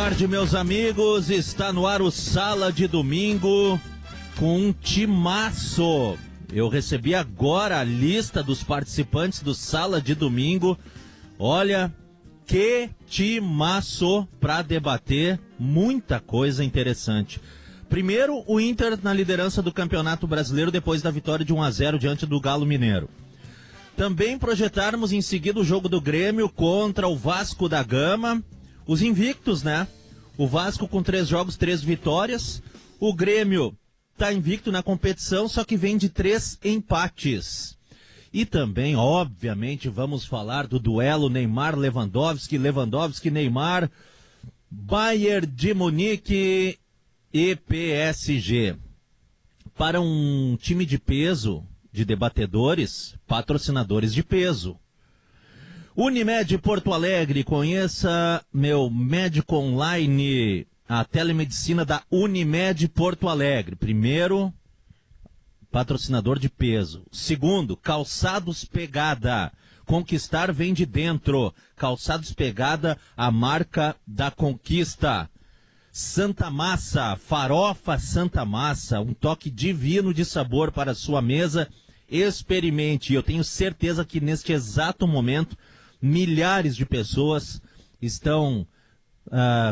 tarde, meus amigos. Está no ar o Sala de Domingo com um timaço. Eu recebi agora a lista dos participantes do Sala de Domingo. Olha, que timaço para debater muita coisa interessante. Primeiro, o Inter na liderança do Campeonato Brasileiro depois da vitória de 1-0 diante do Galo Mineiro. Também projetarmos em seguida o jogo do Grêmio contra o Vasco da Gama. Os invictos, né? O Vasco com 3 jogos, 3 vitórias. O Grêmio tá invicto na competição, só que vem de 3 empates. E também, obviamente, vamos falar do duelo Neymar-Lewandowski, Lewandowski-Neymar, Bayern de Munique e PSG. Para um time de peso, de debatedores, patrocinadores de peso. Unimed Porto Alegre, conheça meu médico online, a telemedicina da Unimed Porto Alegre. Primeiro, patrocinador de peso. Segundo, Calçados Pegada. Conquistar vem de dentro. Calçados Pegada, a marca da conquista. Santa Massa, farofa Santa Massa, um toque divino de sabor para a sua mesa. Experimente. Eu tenho certeza que neste exato momento milhares de pessoas estão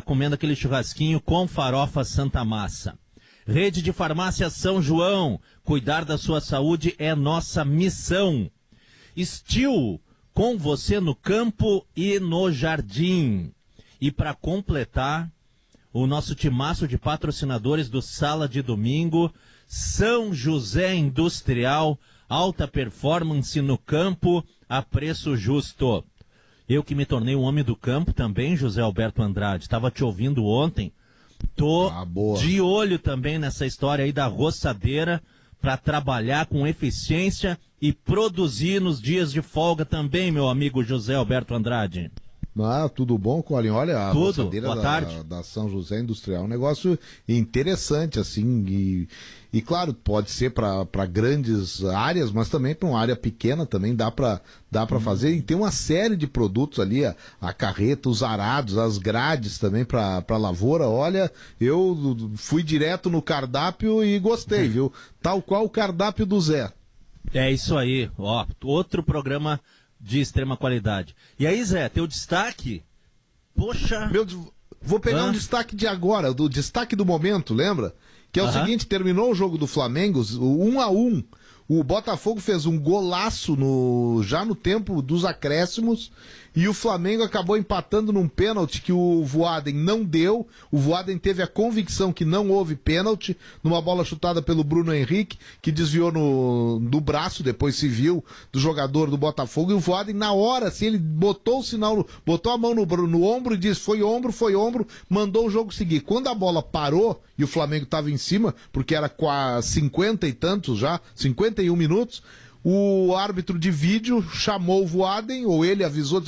comendo aquele churrasquinho com farofa Santa Massa. Rede de Farmácia São João, cuidar da sua saúde é nossa missão. Steel, com você no campo e no jardim. E para completar, o nosso timaço de patrocinadores do Sala de Domingo, São José Industrial, alta performance no campo a preço justo. Eu que me tornei um homem do campo também, José Alberto Andrade, estava te ouvindo ontem, tô de olho também nessa história aí da roçadeira para trabalhar com eficiência e produzir nos dias de folga também, meu amigo José Alberto Andrade. Tudo bom, Colin? Olha, a roçadeira da São José Industrial é um negócio interessante, assim, e claro, pode ser para grandes áreas, mas também para uma área pequena também dá para fazer, e tem uma série de produtos ali, a carreta, os arados, as grades também para lavoura. Olha, eu fui direto no cardápio e gostei, viu? Tal qual o cardápio do Zé. É isso aí, ó, outro programa de extrema qualidade. E aí, Zé, teu destaque? Poxa... Vou pegar um destaque de agora, do destaque do momento, lembra? Que é o seguinte, terminou o jogo do Flamengo, o 1-1. O Botafogo fez um golaço já no tempo dos acréscimos e o Flamengo acabou empatando num pênalti que o Voaden não deu. O Voaden teve a convicção que não houve pênalti numa bola chutada pelo Bruno Henrique, que desviou no braço, depois se viu, do jogador do Botafogo. E o Voaden, na hora, assim, ele botou o sinal, botou a mão no ombro e disse, foi ombro, mandou o jogo seguir. Quando a bola parou e o Flamengo estava em cima, porque era quase 50 e tantos já, 51 minutos, o árbitro de vídeo chamou o Voaden, ou ele avisou,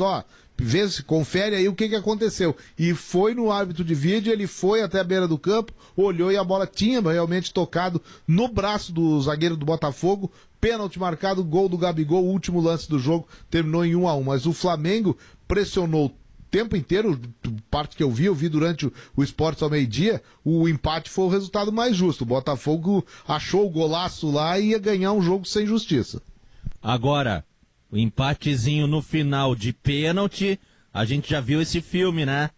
disse, confere aí o que aconteceu. E foi no árbitro de vídeo, ele foi até a beira do campo, olhou e a bola tinha realmente tocado no braço do zagueiro do Botafogo, pênalti marcado, gol do Gabigol, o último lance do jogo, terminou em 1-1. Mas o Flamengo pressionou tempo inteiro, parte que eu vi durante o Esportes ao meio-dia, o empate foi o resultado mais justo. O Botafogo achou o golaço lá e ia ganhar um jogo sem justiça. Agora, o empatezinho no final de pênalti, a gente já viu esse filme, né?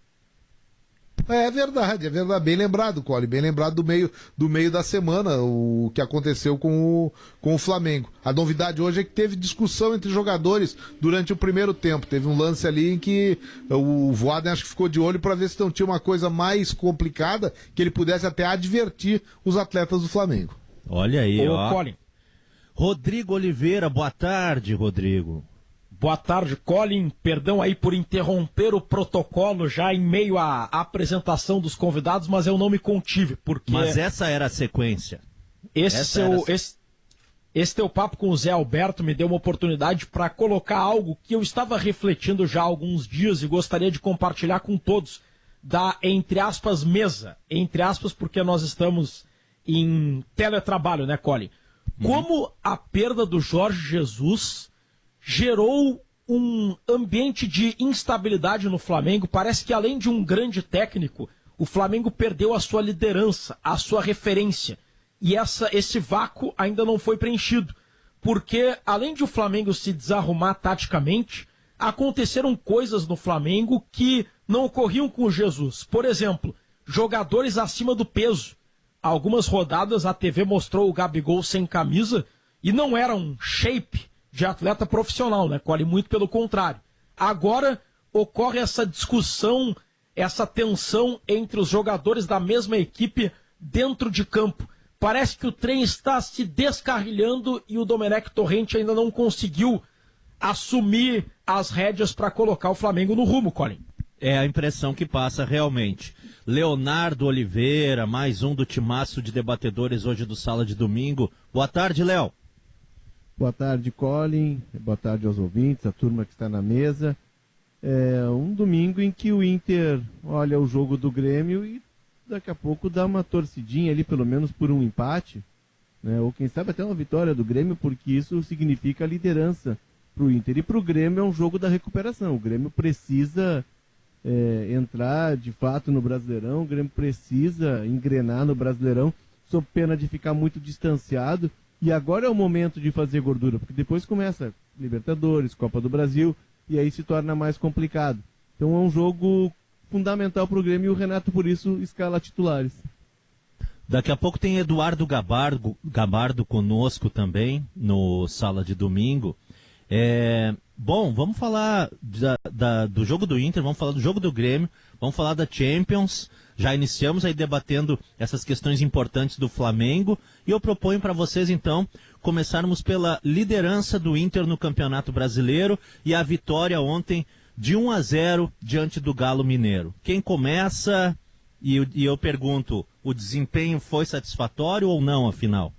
É verdade, bem lembrado, Cole, bem lembrado do meio da semana, o que aconteceu com o Flamengo. A novidade hoje é que teve discussão entre jogadores durante o primeiro tempo, teve um lance ali em que o Voaden acho que ficou de olho para ver se não tinha uma coisa mais complicada, que ele pudesse até advertir os atletas do Flamengo. Olha aí, ó. Colin. Rodrigo Oliveira, boa tarde, Rodrigo. Boa tarde, Colin. Perdão aí por interromper o protocolo já em meio à apresentação dos convidados, mas eu não me contive, porque... Mas essa era a sequência. Esse teu papo com o Zé Alberto me deu uma oportunidade para colocar algo que eu estava refletindo já há alguns dias e gostaria de compartilhar com todos, da, entre aspas, mesa. Entre aspas, porque nós estamos em teletrabalho, né, Colin? Como a perda do Jorge Jesus gerou um ambiente de instabilidade no Flamengo. Parece que além de um grande técnico, o Flamengo perdeu a sua liderança, a sua referência. E esse vácuo ainda não foi preenchido. Porque, além de o Flamengo se desarrumar taticamente, aconteceram coisas no Flamengo que não ocorriam com o Jesus. Por exemplo, jogadores acima do peso. Algumas rodadas a TV mostrou o Gabigol sem camisa e não era um shape de atleta profissional, né? Colhe muito pelo contrário. Agora ocorre essa discussão, essa tensão entre os jogadores da mesma equipe dentro de campo. Parece que o trem está se descarrilhando e o Domenech Torrente ainda não conseguiu assumir as rédeas para colocar o Flamengo no rumo, Colin. É a impressão que passa realmente. Leonardo Oliveira, mais um do timaço de debatedores hoje do Sala de Domingo. Boa tarde, Léo. Boa tarde, Colin. Boa tarde aos ouvintes, a turma que está na mesa. É um domingo em que o Inter olha o jogo do Grêmio e daqui a pouco dá uma torcidinha ali, pelo menos por um empate, né? Ou quem sabe até uma vitória do Grêmio, porque isso significa a liderança para o Inter. E para o Grêmio é um jogo da recuperação. O Grêmio precisa entrar de fato no Brasileirão, o Grêmio precisa engrenar no Brasileirão, sob pena de ficar muito distanciado. E agora é o momento de fazer gordura, porque depois começa Libertadores, Copa do Brasil, e aí se torna mais complicado. Então é um jogo fundamental para o Grêmio e o Renato, por isso, escala titulares. Daqui a pouco tem Eduardo Gabardo conosco também, no Sala de Domingo. Bom, vamos falar do jogo do Inter, vamos falar do jogo do Grêmio, vamos falar da Champions. Já iniciamos aí debatendo essas questões importantes do Flamengo e eu proponho para vocês, então, começarmos pela liderança do Inter no Campeonato Brasileiro e a vitória ontem de 1-0 diante do Galo Mineiro. Quem começa? E eu pergunto, o desempenho foi satisfatório ou não, afinal?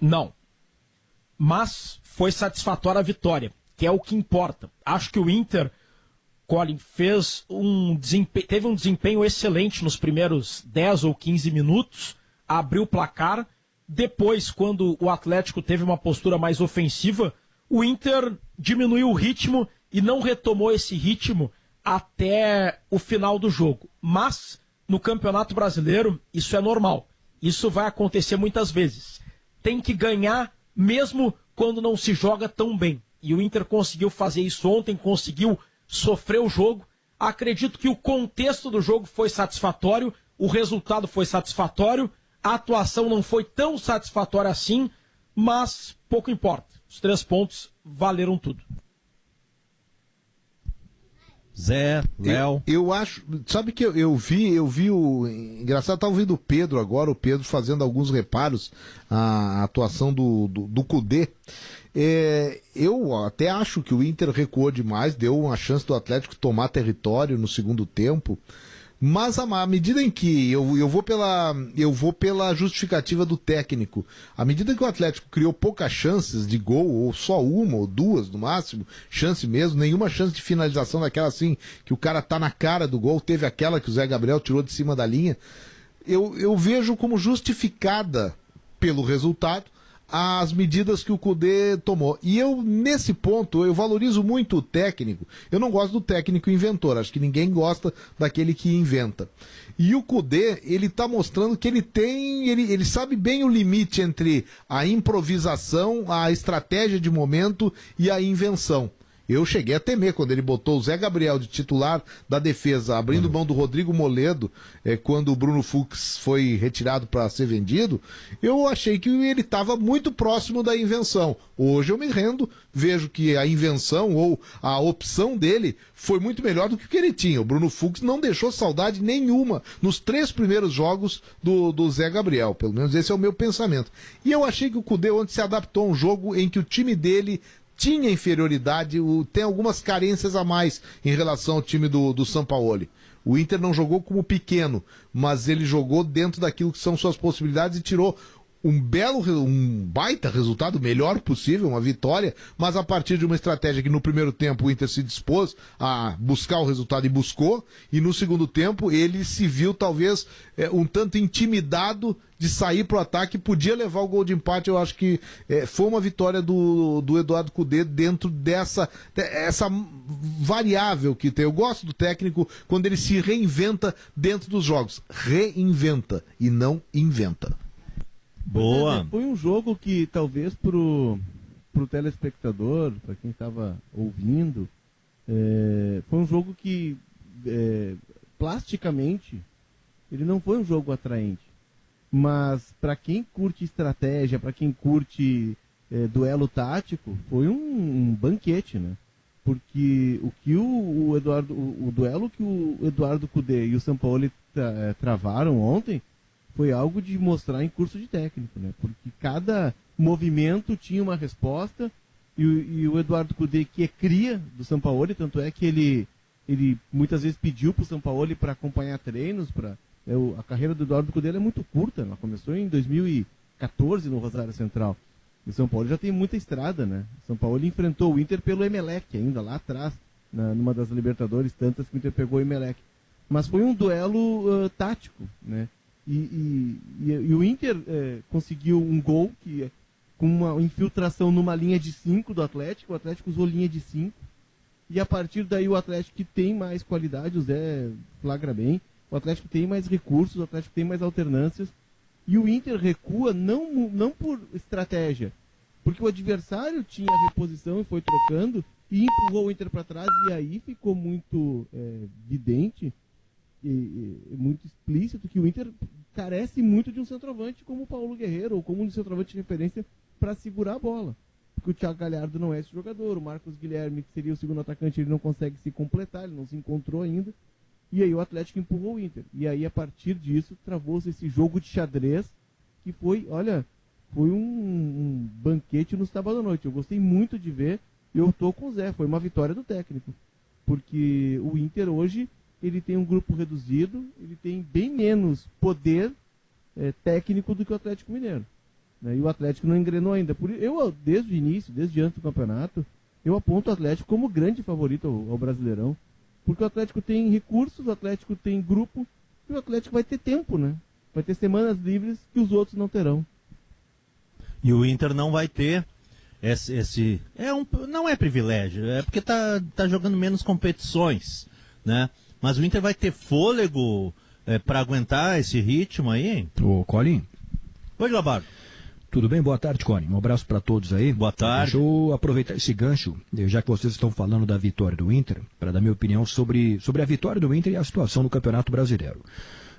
Não. Mas foi satisfatória a vitória, que é o que importa. Acho que o Inter, Colin, teve um desempenho excelente nos primeiros 10 ou 15 minutos, abriu o placar. Depois, quando o Atlético teve uma postura mais ofensiva, o Inter diminuiu o ritmo e não retomou esse ritmo até o final do jogo. Mas, no Campeonato Brasileiro, isso é normal. Isso vai acontecer muitas vezes. Tem que ganhar mesmo quando não se joga tão bem. E o Inter conseguiu fazer isso ontem, conseguiu sofrer o jogo. Acredito que o contexto do jogo foi satisfatório, o resultado foi satisfatório, a atuação não foi tão satisfatória assim, mas pouco importa. Os 3 pontos valeram tudo. Zé, Léo. Eu acho, sabe que eu vi o engraçado, tá ouvindo o Pedro agora, o Pedro fazendo alguns reparos à atuação do Kudê. Eu até acho que o Inter recuou demais, deu uma chance do Atlético tomar território no segundo tempo, mas à medida em que eu vou pela justificativa do técnico, à medida que o Atlético criou poucas chances de gol, ou só uma ou duas no máximo, chance mesmo, nenhuma chance de finalização daquela assim, que o cara tá na cara do gol, teve aquela que o Zé Gabriel tirou de cima da linha, eu vejo como justificada pelo resultado as medidas que o Kudê tomou. E eu, nesse ponto, eu valorizo muito o técnico. Eu não gosto do técnico inventor, acho que ninguém gosta daquele que inventa. E o Kudê, ele tá mostrando que ele sabe bem o limite entre a improvisação, a estratégia de momento e a invenção. Eu cheguei a temer quando ele botou o Zé Gabriel de titular da defesa, abrindo mão do Rodrigo Moledo, quando o Bruno Fux foi retirado para ser vendido. Eu achei que ele estava muito próximo da invenção. Hoje eu me rendo, vejo que a invenção ou a opção dele foi muito melhor do que o que ele tinha. O Bruno Fux não deixou saudade nenhuma nos 3 primeiros jogos do Zé Gabriel. Pelo menos esse é o meu pensamento. E eu achei que o Kudê ontem se adaptou a um jogo em que o time dele tinha inferioridade, tem algumas carências a mais em relação ao time do Sampaoli. O Inter não jogou como pequeno, mas ele jogou dentro daquilo que são suas possibilidades e tirou um baita resultado, o melhor possível, uma vitória, mas a partir de uma estratégia que no primeiro tempo o Inter se dispôs a buscar o resultado e buscou, e no segundo tempo ele se viu talvez um tanto intimidado de sair pro ataque, podia levar o gol de empate. Eu acho que foi uma vitória do Eduardo Cudê dentro dessa variável que tem. Eu gosto do técnico quando ele se reinventa dentro dos jogos. Reinventa e não inventa. Boa. Foi um jogo que talvez pro telespectador, para quem estava ouvindo, foi um jogo que plasticamente ele não foi um jogo atraente. Mas para quem curte estratégia, para quem curte duelo tático, foi um banquete, né? Porque o duelo que o Eduardo Cudê e o Sampaoli travaram ontem foi algo de mostrar em curso de técnico, né? Porque cada movimento tinha uma resposta e o Eduardo Cudê, que é cria do Sampaoli, tanto é que ele muitas vezes pediu para o Sampaoli para acompanhar treinos. A carreira do Eduardo Cudê é muito curta, ela começou em 2014 no Rosário Central. E o São Paulo já tem muita estrada, né? O São Paulo enfrentou o Inter pelo Emelec ainda, lá atrás, numa das Libertadores, tantas que o Inter pegou o Emelec. Mas foi um duelo tático, né? E o Inter conseguiu um gol com uma infiltração numa linha de 5 do Atlético. O Atlético usou linha de 5. E a partir daí o Atlético, que tem mais qualidade, o Zé flagra bem, o Atlético tem mais recursos, o Atlético tem mais alternâncias. E o Inter recua não por estratégia, porque o adversário tinha reposição e foi trocando e empurrou o Inter para trás. E aí ficou muito evidente e muito explícito que o Inter carece muito de um centroavante como o Paulo Guerreiro, ou como um centroavante de referência para segurar a bola. Porque o Thiago Galhardo não é esse jogador, o Marcos Guilherme, que seria o segundo atacante, ele não consegue se completar, ele não se encontrou ainda. E aí o Atlético empurrou o Inter. E aí, a partir disso, travou-se esse jogo de xadrez, que foi um banquete no sábado à noite. Eu gostei muito de ver, eu tô com o Zé, foi uma vitória do técnico. Porque o Inter hoje, ele tem um grupo reduzido, ele tem bem menos poder técnico do que o Atlético Mineiro. Né? E o Atlético não engrenou ainda. Desde o início, desde antes do campeonato, eu aponto o Atlético como grande favorito ao Brasileirão. Porque o Atlético tem recursos, o Atlético tem grupo, e o Atlético vai ter tempo, né? Vai ter semanas livres que os outros não terão. E o Inter não vai ter não é privilégio, é porque tá jogando menos competições, né? Mas o Inter vai ter fôlego para aguentar esse ritmo aí? Ô, Colin. Oi, Labardo. Tudo bem? Boa tarde, Colin. Um abraço para todos aí. Boa tarde. Deixa eu aproveitar esse gancho, já que vocês estão falando da vitória do Inter, para dar minha opinião sobre a vitória do Inter e a situação no Campeonato Brasileiro.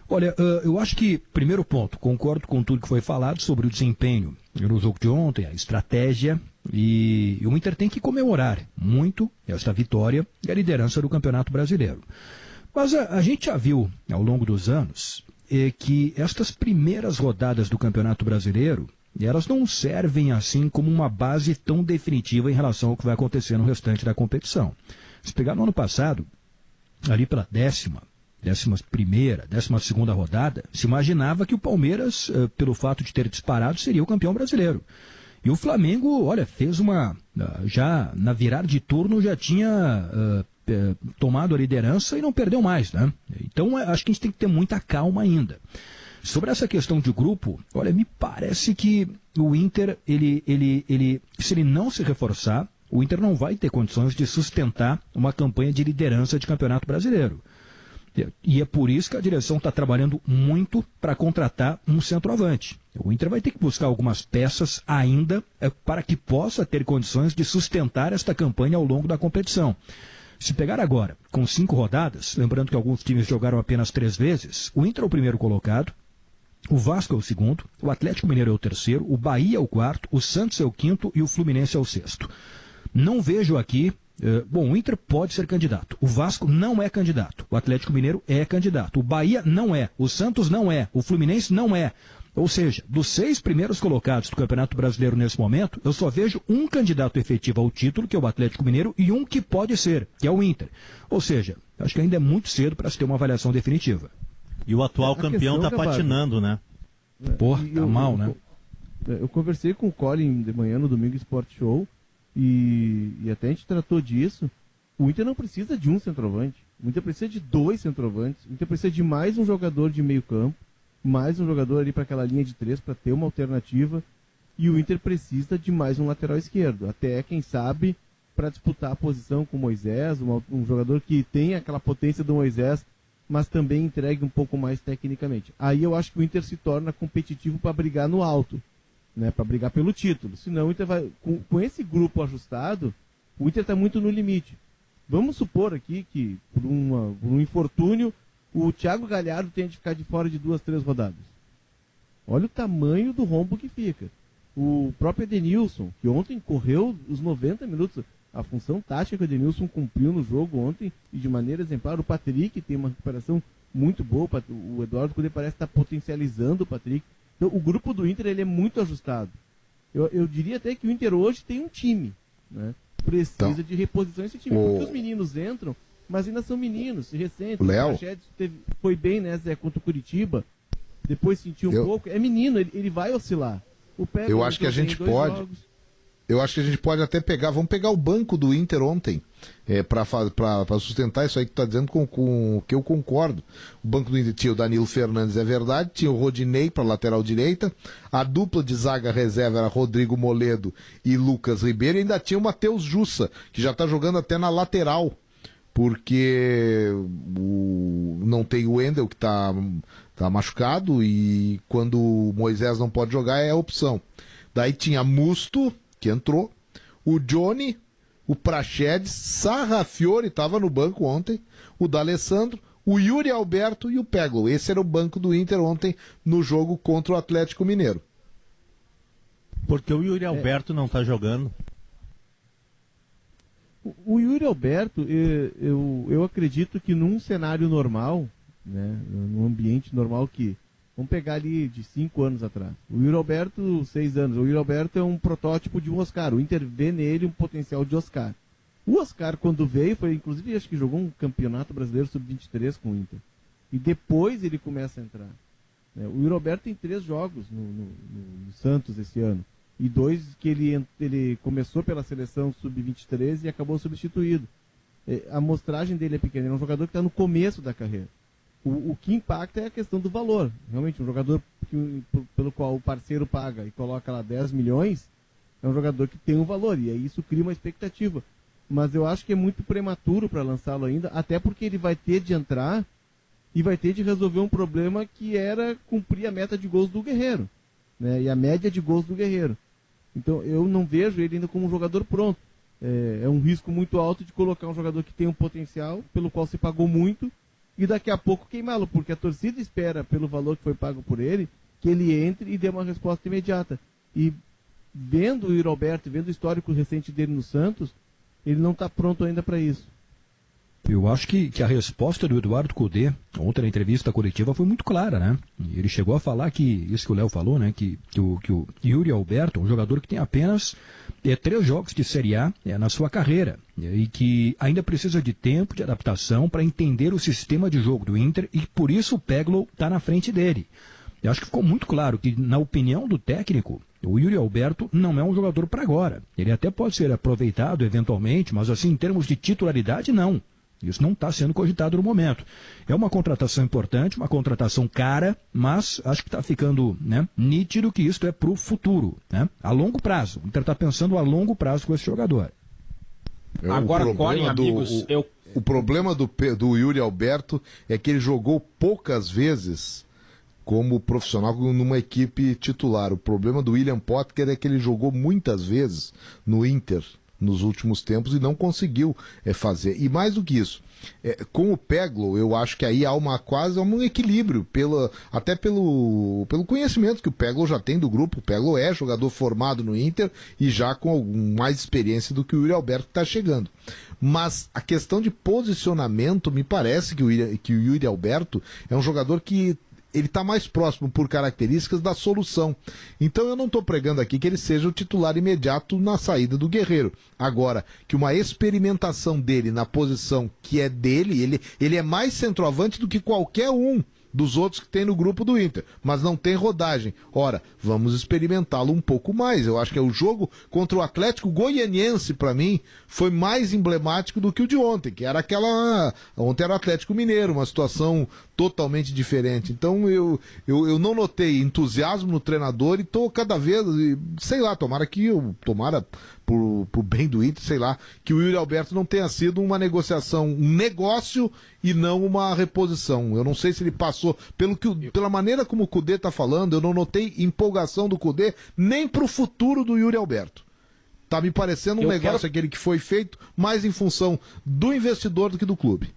Olha, eu acho que, primeiro ponto, concordo com tudo que foi falado sobre o desempenho no jogo de ontem, a estratégia, e o Inter tem que comemorar muito esta vitória e a liderança do Campeonato Brasileiro. Mas a gente já viu, ao longo dos anos, que estas primeiras rodadas do Campeonato Brasileiro, elas não servem assim como uma base tão definitiva em relação ao que vai acontecer no restante da competição. Se pegar no ano passado, ali pela 12ª rodada, se imaginava que o Palmeiras, pelo fato de ter disparado, seria o campeão brasileiro. E o Flamengo, olha, fez já na virada de turno já tinha tomado a liderança e não perdeu mais, né? Então acho que a gente tem que ter muita calma ainda. Sobre essa questão de grupo, olha, me parece que o Inter, se ele não se reforçar, o Inter não vai ter condições de sustentar uma campanha de liderança de Campeonato Brasileiro. E é por isso que a direção está trabalhando muito para contratar um centroavante. O Inter vai ter que buscar algumas peças ainda para que possa ter condições de sustentar esta campanha ao longo da competição. Se pegar agora, com 5 rodadas, lembrando que alguns times jogaram apenas 3 vezes, o Inter é o primeiro colocado, o Vasco é o segundo, o Atlético Mineiro é o terceiro, o Bahia é o quarto, o Santos é o quinto e o Fluminense é o sexto. Não vejo aqui... o Inter pode ser candidato, o Vasco não é candidato, o Atlético Mineiro é candidato, o Bahia não é, o Santos não é, o Fluminense não é. Ou seja, dos 6 primeiros colocados do Campeonato Brasileiro nesse momento, eu só vejo um candidato efetivo ao título, que é o Atlético Mineiro, e um que pode ser, que é o Inter. Ou seja, acho que ainda é muito cedo para se ter uma avaliação definitiva. E o atual campeão está patinando, né? Porra, tá mal, né? Eu conversei com o Colin de manhã no Domingo Sport Show e até a gente tratou disso. O Inter não precisa de um centroavante. O Inter precisa de 2 centroavantes. O Inter precisa de mais um jogador de meio campo, mais um jogador ali para aquela linha de 3 para ter uma alternativa. E o Inter precisa de mais um lateral esquerdo. Até, quem sabe, para disputar a posição com o Moisés, um jogador que tem aquela potência do Moisés, mas também entregue um pouco mais tecnicamente. Aí eu acho que o Inter se torna competitivo para brigar no alto, né, para brigar pelo título. Senão o Inter vai, com esse grupo ajustado, o Inter está muito no limite. Vamos supor aqui que, por um infortúnio, o Thiago Galhardo tenha de ficar de fora de 2, 3 rodadas. Olha o tamanho do rombo que fica. O próprio Edenilson, que ontem correu os 90 minutos, a função tática que o Edenilson cumpriu no jogo ontem e de maneira exemplar. O Patrick tem uma recuperação muito boa, o Eduardo Cudê parece estar potencializando o Patrick. Então o grupo do Inter ele é muito ajustado. Eu diria até que o Inter hoje tem um time, né? Precisa de reposição esse time, porque os meninos entram, mas ainda são meninos, recentes. O Praxedes foi bem, né, Zé, contra o Curitiba, depois sentiu um pouco, é menino, ele vai oscilar. Eu acho que a gente pode. Eu acho que a gente pode até pegar. Vamos pegar o banco do Inter ontem. Para sustentar isso aí que tu tá dizendo com o que eu concordo. O banco do Inter tinha o Danilo Fernandes, é verdade. Tinha o Rodinei para lateral direita. A dupla de zaga reserva era Rodrigo Moledo e Lucas Ribeiro. E ainda tinha o Matheus Jussa, que já tá jogando até na lateral. Porque não tem o Wendel, que tá machucado. E quando o Moisés não pode jogar, é a opção. Daí tinha Musto, que entrou, o Johnny, o Praxedes, Sarrafiore estava no banco ontem, o D'Alessandro, o Yuri Alberto e o Peglo. Esse era o banco do Inter ontem no jogo contra o Atlético Mineiro. Porque o Yuri Alberto não está jogando. O Yuri Alberto, eu acredito que num cenário normal, né, num ambiente normal que... Vamos pegar ali de 5 anos atrás. O Yuri Alberto, 6 anos. O Yuri Alberto é um protótipo de um Oscar. O Inter vê nele um potencial de Oscar. O Oscar, quando veio, foi inclusive, acho que jogou um campeonato brasileiro sub-23 com o Inter. E depois ele começa a entrar. O Yuri Alberto tem 3 jogos no Santos esse ano. E 2 que ele começou pela seleção sub-23 e acabou substituído. A amostragem dele é pequena. Ele é um jogador que está no começo da carreira. O que impacta é a questão do valor. Realmente, um jogador pelo qual o parceiro paga e coloca lá 10 milhões, é um jogador que tem um valor, e aí isso cria uma expectativa. Mas eu acho que é muito prematuro para lançá-lo ainda, até porque ele vai ter de entrar e vai ter de resolver um problema que era cumprir a meta de gols do Guerreiro, né? E a média de gols do Guerreiro. Então eu não vejo ele ainda como um jogador pronto. É um risco muito alto de colocar um jogador que tem um potencial, pelo qual se pagou muito, e daqui a pouco queimá-lo, porque a torcida espera, pelo valor que foi pago por ele, que ele entre e dê uma resposta imediata. E vendo o Yuri Alberto, vendo o histórico recente dele no Santos, ele não está pronto ainda para isso. Eu acho que a resposta do Eduardo Cudê, ontem na entrevista coletiva, foi muito clara, né? Ele chegou a falar que, isso que o Léo falou, né? Que o Yuri Alberto, um jogador que tem apenas 3 jogos de Série A na sua carreira, e que ainda precisa de tempo de adaptação para entender o sistema de jogo do Inter, e por isso o Peglo está na frente dele. Eu acho que ficou muito claro que, na opinião do técnico, o Yuri Alberto não é um jogador para agora. Ele até pode ser aproveitado eventualmente, mas assim, em termos de titularidade, não. Isso não está sendo cogitado no momento. É uma contratação importante, uma contratação cara, mas acho que está ficando, né, nítido que isso é para o futuro, né? A longo prazo. O Inter está pensando a longo prazo com esse jogador. Agora, Colin, amigos, O problema do Yuri Alberto é que ele jogou poucas vezes como profissional numa equipe titular. O problema do William Potker é que ele jogou muitas vezes no Inter nos últimos tempos e não conseguiu fazer. E mais do que isso, com o Peglo, eu acho que aí há quase um equilíbrio, até pelo conhecimento que o Peglo já tem do grupo. O Peglo é jogador formado no Inter e já com mais experiência do que o Yuri Alberto que está chegando. Mas a questão de posicionamento, me parece que o Yuri Alberto é um jogador que ele está mais próximo por características da solução. Então eu não estou pregando aqui que ele seja o titular imediato na saída do Guerreiro. Agora, que uma experimentação dele na posição que é dele, ele é mais centroavante do que qualquer um dos outros que tem no grupo do Inter, mas não tem rodagem. Ora, vamos experimentá-lo um pouco mais. Eu acho que o jogo contra o Atlético Goianiense, para mim, foi mais emblemático do que o de ontem, que era ontem era o Atlético Mineiro, uma situação totalmente diferente. Então eu não notei entusiasmo no treinador e tô cada vez, sei lá, tomara pro bem do Inter, sei lá, que o Yuri Alberto não tenha sido uma negociação, um negócio e não uma reposição. Eu não sei se ele passou, pela maneira como o Cudê tá falando, eu não notei empolgação do Cudê nem pro futuro do Yuri Alberto. Tá me parecendo um negócio aquele que foi feito mais em função do investidor do que do clube.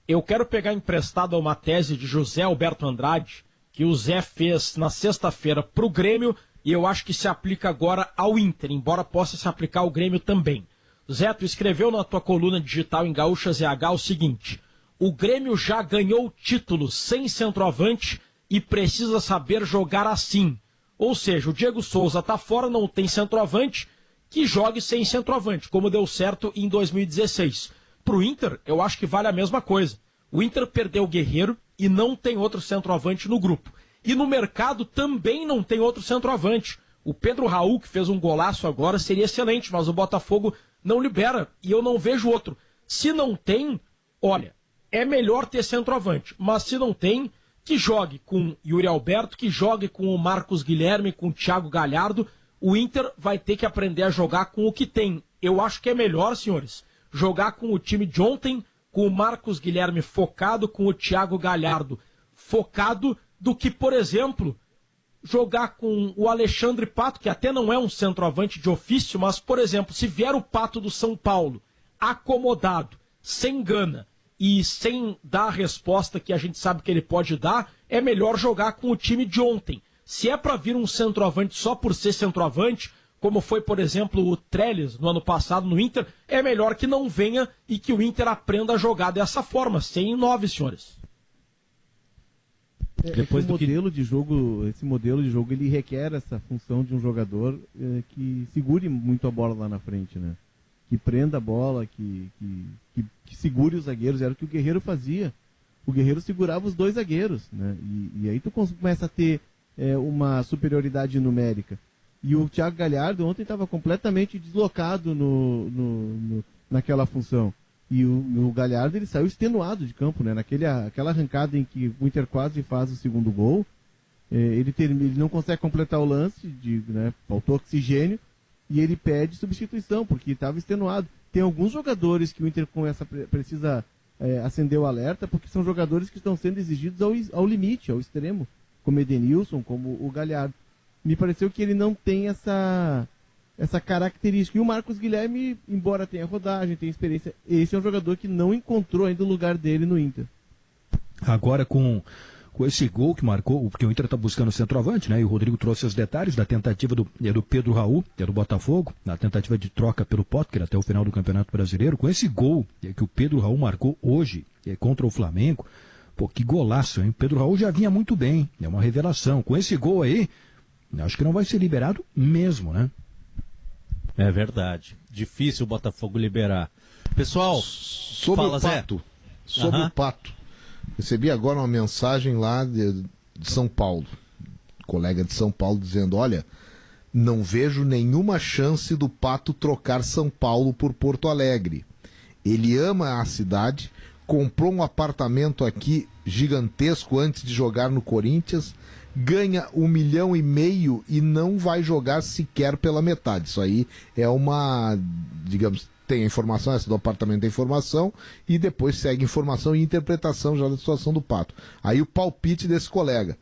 Eu quero pegar emprestado uma tese de José Alberto Andrade, que o Zé fez na sexta-feira pro Grêmio, e eu acho que se aplica agora ao Inter, embora possa se aplicar ao Grêmio também. Zé, tu escreveu na tua coluna digital em Gaúcha ZH o seguinte: o Grêmio já ganhou títulos sem centroavante e precisa saber jogar assim. Ou seja, o Diego Souza tá fora, não tem centroavante, que jogue sem centroavante, como deu certo em 2016. Pro Inter, eu acho que vale a mesma coisa. O Inter perdeu o Guerreiro e não tem outro centroavante no grupo. E no mercado também não tem outro centroavante. O Pedro Raul, que fez um golaço agora, seria excelente, mas o Botafogo não libera e eu não vejo outro. Se não tem, olha, é melhor ter centroavante. Mas se não tem, que jogue com Yuri Alberto, que jogue com o Marcos Guilherme, com o Thiago Galhardo. O Inter vai ter que aprender a jogar com o que tem. Eu acho que é melhor, senhores, jogar com o time de ontem, com o Marcos Guilherme focado, com o Thiago Galhardo focado, do que, por exemplo, jogar com o Alexandre Pato, que até não é um centroavante de ofício, mas, por exemplo, se vier o Pato do São Paulo acomodado, sem gana e sem dar a resposta que a gente sabe que ele pode dar, é melhor jogar com o time de ontem. Se é para vir um centroavante só por ser centroavante, como foi, por exemplo, o Trellis no ano passado no Inter, é melhor que não venha e que o Inter aprenda a jogar dessa forma, sem 9, senhores. Esse modelo de jogo, ele requer essa função de um jogador que segure muito a bola lá na frente, né? Que prenda a bola, que segure os zagueiros. Era o que o Guerreiro fazia. O Guerreiro segurava os dois zagueiros, né? E aí tu começa a ter uma superioridade numérica. E o Thiago Galhardo ontem estava completamente deslocado naquela função. E o Galhardo, ele saiu extenuado de campo, né? Aquela arrancada em que o Inter quase faz o segundo gol, ele não consegue completar o lance, né? Faltou oxigênio, e ele pede substituição, porque estava extenuado. Tem alguns jogadores que o Inter precisa acender o alerta, porque são jogadores que estão sendo exigidos ao limite, ao extremo, como Edenilson, como o Galhardo. Me pareceu que ele não tem essa característica. E o Marcos Guilherme, embora tenha rodagem, tenha experiência, esse é um jogador que não encontrou ainda o lugar dele no Inter. Agora com esse gol que marcou, porque o Inter está buscando o centroavante, né? E o Rodrigo trouxe os detalhes da tentativa do Pedro Raul, do Botafogo, na tentativa de troca pelo Potker até o final do Campeonato Brasileiro. Com esse gol que o Pedro Raul marcou hoje contra o Flamengo, pô, que golaço, hein? O Pedro Raul já vinha muito bem, é uma revelação. Com esse gol aí, acho que não vai ser liberado mesmo, né? É verdade. Difícil o Botafogo liberar. Pessoal, sobre fala, o Pato. Zé. Sobre o Pato. Recebi agora uma mensagem lá de São Paulo. Colega de São Paulo dizendo: olha, não vejo nenhuma chance do Pato trocar São Paulo por Porto Alegre. Ele ama a cidade, comprou um apartamento aqui gigantesco antes de jogar no Corinthians, ganha 1,5 milhão e não vai jogar sequer pela metade. Isso aí é uma, digamos, tem a informação, essa do apartamento tem informação, e depois segue informação e interpretação já da situação do Pato. Aí o palpite desse colega: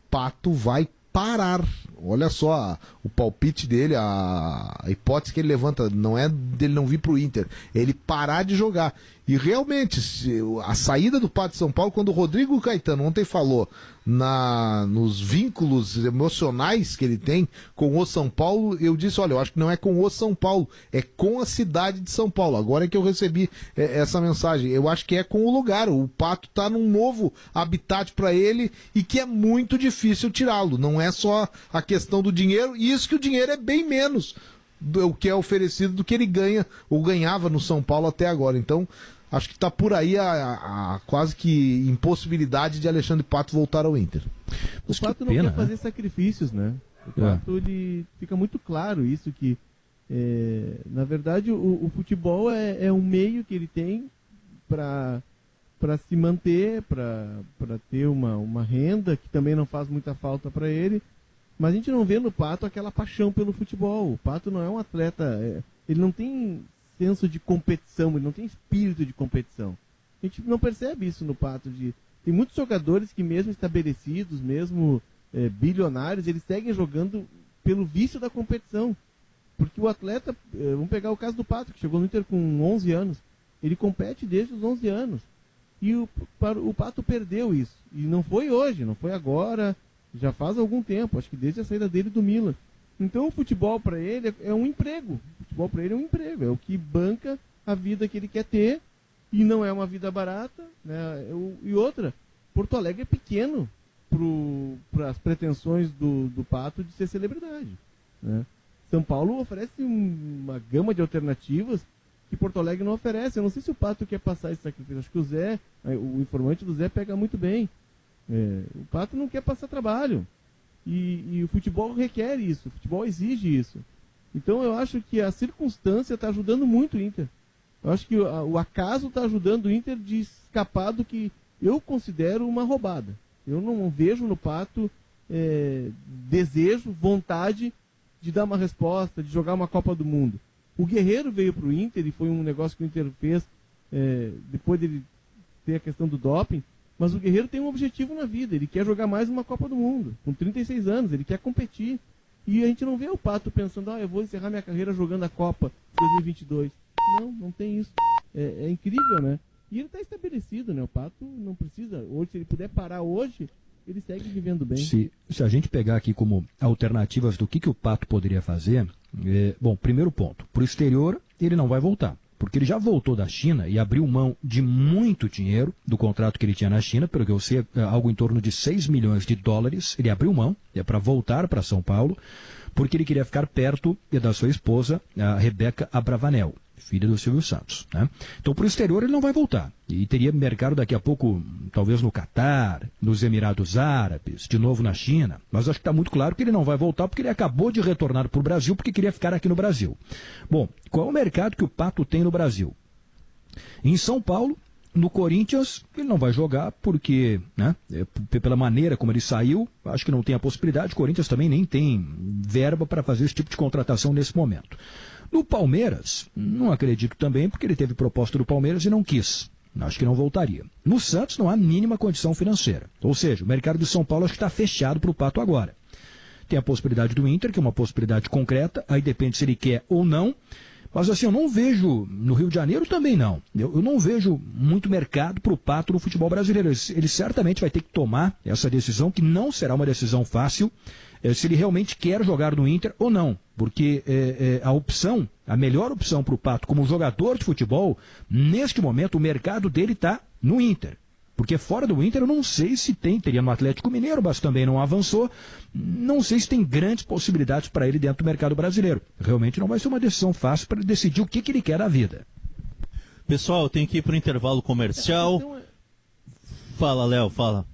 Pato vai parar. Olha só, o palpite dele, a hipótese que ele levanta, não é dele não vir pro Inter, é ele parar de jogar. E realmente, a saída do Pato de São Paulo, quando o Rodrigo Caetano ontem falou nos vínculos emocionais que ele tem com o São Paulo, eu disse: olha, eu acho que não é com o São Paulo, é com a cidade de São Paulo. Agora é que eu recebi essa mensagem. Eu acho que é com o lugar. O Pato está num novo habitat para ele e que é muito difícil tirá-lo. Não é só a questão do dinheiro, e isso que o dinheiro é bem menos do que é oferecido do que ele ganha ou ganhava no São Paulo até agora. Então, acho que está por aí a quase que impossibilidade de Alexandre Pato voltar ao Inter. O Pato não quer fazer sacrifícios, né? O Pato, ele fica muito claro isso, que na verdade o futebol é um meio que ele tem para se manter, para ter uma renda que também não faz muita falta para ele, mas a gente não vê no Pato aquela paixão pelo futebol. O Pato não é um atleta, ele não tem senso de competição, ele não tem espírito de competição. A gente não percebe isso no Pato. Tem muitos jogadores que mesmo estabelecidos, mesmo bilionários, eles seguem jogando pelo vício da competição. Porque o atleta, vamos pegar o caso do Pato, que chegou no Inter com 11 anos, ele compete desde os 11 anos. E o Pato perdeu isso. E não foi hoje, não foi agora, já faz algum tempo, acho que desde a saída dele do Milan. Então o futebol para ele é um emprego. O futebol para ele é um emprego, é o que banca a vida que ele quer ter, e não é uma vida barata, né? E outra, Porto Alegre é pequeno para as pretensões do Pato de ser celebridade, né? São Paulo oferece uma gama de alternativas que Porto Alegre não oferece. Eu não sei se o Pato quer passar esse sacrifício. Acho que o informante do Zé pega muito bem. O Pato não quer passar trabalho. E o futebol requer isso, o futebol exige isso. Então eu acho que a circunstância está ajudando muito o Inter. Eu acho que o acaso está ajudando o Inter de escapar do que eu considero uma roubada. Eu não vejo no Pato desejo, vontade de dar uma resposta, de jogar uma Copa do Mundo. O Guerreiro veio para o Inter e foi um negócio que o Inter fez depois dele ter a questão do doping, mas o Guerreiro tem um objetivo na vida, ele quer jogar mais uma Copa do Mundo, com 36 anos, ele quer competir. E a gente não vê o Pato pensando, eu vou encerrar minha carreira jogando a Copa 2022. Não tem isso. É incrível, né? E ele está estabelecido, né? O Pato não precisa, hoje, se ele puder parar hoje, ele segue vivendo bem. Se a gente pegar aqui como alternativas do que o Pato poderia fazer, bom, primeiro ponto, para o exterior ele não vai voltar, porque ele já voltou da China e abriu mão de muito dinheiro do contrato que ele tinha na China, pelo que eu sei, algo em torno de 6 milhões de dólares, ele abriu mão, para voltar para São Paulo, porque ele queria ficar perto da sua esposa, a Rebeca Abravanel, filha do Silvio Santos, né? Então, para o exterior ele não vai voltar. E teria mercado daqui a pouco, talvez no Catar, nos Emirados Árabes, de novo na China. Mas acho que está muito claro que ele não vai voltar porque ele acabou de retornar para o Brasil porque queria ficar aqui no Brasil. Bom, qual é o mercado que o Pato tem no Brasil? Em São Paulo, no Corinthians, ele não vai jogar porque, né, pela maneira como ele saiu, acho que não tem a possibilidade. O Corinthians também nem tem verba para fazer esse tipo de contratação nesse momento. No Palmeiras, não acredito também, porque ele teve proposta do Palmeiras e não quis. Acho que não voltaria. No Santos não há mínima condição financeira. Ou seja, o mercado de São Paulo acho que está fechado para o Pato agora. Tem a possibilidade do Inter, que é uma possibilidade concreta, aí depende se ele quer ou não. Mas assim, eu não vejo, no Rio de Janeiro também não. Eu não vejo muito mercado para o Pato no futebol brasileiro. Ele certamente vai ter que tomar essa decisão, que não será uma decisão fácil, se ele realmente quer jogar no Inter ou não. Porque a melhor opção para o Pato como jogador de futebol, neste momento, o mercado dele está no Inter. Porque fora do Inter eu não sei se teria no Atlético Mineiro, mas também não avançou. Não sei se tem grandes possibilidades para ele dentro do mercado brasileiro. Realmente não vai ser uma decisão fácil para ele decidir o que ele quer da vida. Pessoal, eu tenho que ir para o intervalo comercial. Fala, Léo, fala.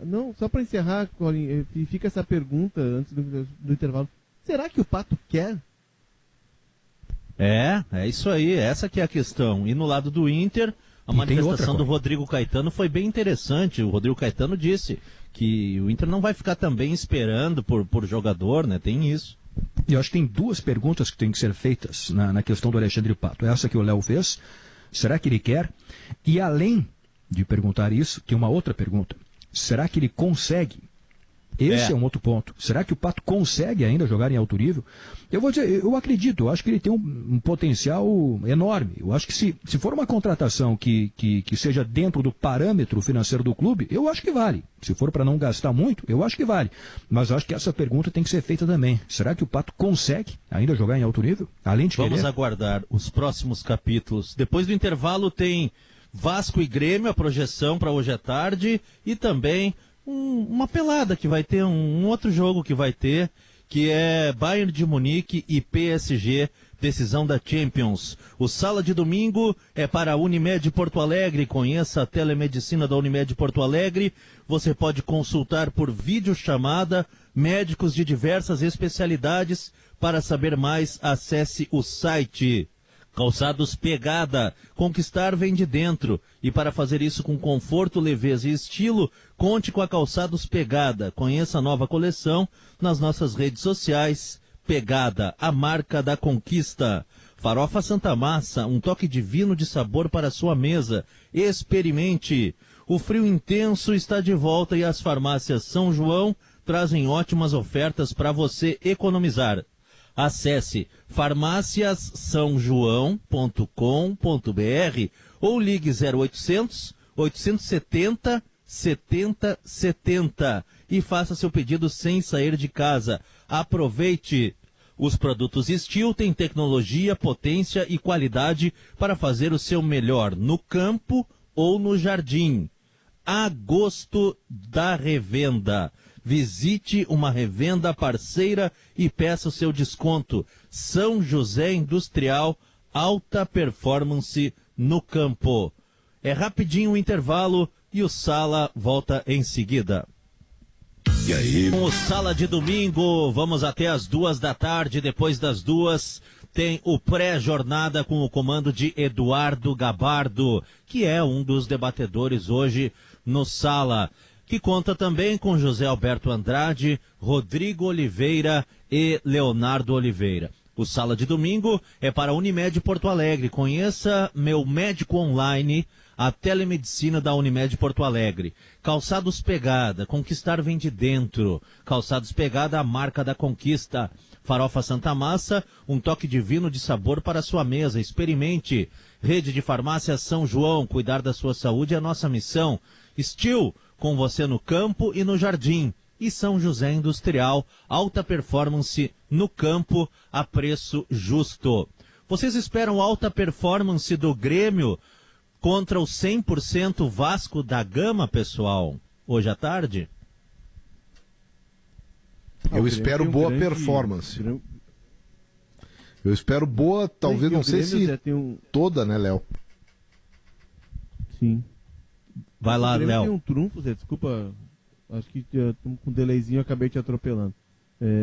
Não, só para encerrar, Colin, fica essa pergunta antes do intervalo. Será que o Pato quer? É isso aí, essa que é a questão. E no lado do Inter, a manifestação do Rodrigo Caetano foi bem interessante. O Rodrigo Caetano disse que o Inter não vai ficar também esperando por jogador, né? Tem isso. Eu acho que tem duas perguntas que têm que ser feitas na questão do Alexandre Pato. Essa que o Léo fez, será que ele quer? E além de perguntar isso, tem uma outra pergunta. Será que ele consegue? Esse é um outro ponto. Será que o Pato consegue ainda jogar em alto nível? Eu vou dizer, eu acredito, eu acho que ele tem um potencial enorme. Eu acho que se for uma contratação que seja dentro do parâmetro financeiro do clube, eu acho que vale. Se for para não gastar muito, eu acho que vale. Mas eu acho que essa pergunta tem que ser feita também. Será que o Pato consegue ainda jogar em alto nível? Além de Vamos aguardar os próximos capítulos. Depois do intervalo tem Vasco e Grêmio, a projeção para hoje à tarde, e também uma pelada que vai ter, um outro jogo que vai ter, que é Bayern de Munique e PSG decisão da Champions. O Sala de Domingo é para a Unimed Porto Alegre. Conheça a telemedicina da Unimed Porto Alegre. Você pode consultar por videochamada médicos de diversas especialidades. Para saber mais, acesse o site. Calçados Pegada, conquistar vem de dentro. E para fazer isso com conforto, leveza e estilo, conte com a Calçados Pegada. Conheça a nova coleção nas nossas redes sociais. Pegada, a marca da conquista. Farofa Santa Massa, um toque divino de sabor para a sua mesa. Experimente. O frio intenso está de volta e as farmácias São João trazem ótimas ofertas para você economizar. Acesse farmáciassãojoão.com.br ou ligue 0800 870 7070 e faça seu pedido sem sair de casa. Aproveite! Os produtos Steel têm tecnologia, potência e qualidade para fazer o seu melhor no campo ou no jardim. Agosto da revenda. Visite uma revenda parceira e peça o seu desconto. São José Industrial, alta performance no campo. É rapidinho o intervalo e o Sala volta em seguida. E aí? Com o Sala de Domingo, vamos até as 14h. Depois das 2h, tem o pré-jornada com o comando de Eduardo Gabardo, que é um dos debatedores hoje no Sala, que conta também com José Alberto Andrade, Rodrigo Oliveira e Leonardo Oliveira. O Sala de Domingo é para a Unimed Porto Alegre. Conheça Meu Médico Online, a telemedicina da Unimed Porto Alegre. Calçados Pegada, conquistar vem de dentro. Calçados Pegada, a marca da conquista. Farofa Santa Massa, um toque divino de sabor para a sua mesa. Experimente. Rede de Farmácia São João, cuidar da sua saúde é a nossa missão. Steel, com você no campo e no jardim. E São José Industrial, alta performance no campo a preço justo. Vocês esperam alta performance do Grêmio contra o 100% Vasco da Gama, pessoal, hoje à tarde? Eu espero boa performance. Eu espero boa, talvez, não sei se toda, né, Léo? Sim. Vai lá, Léo. Tem um trunfo, Zé, desculpa, acho que com um delayzinho eu acabei te atropelando.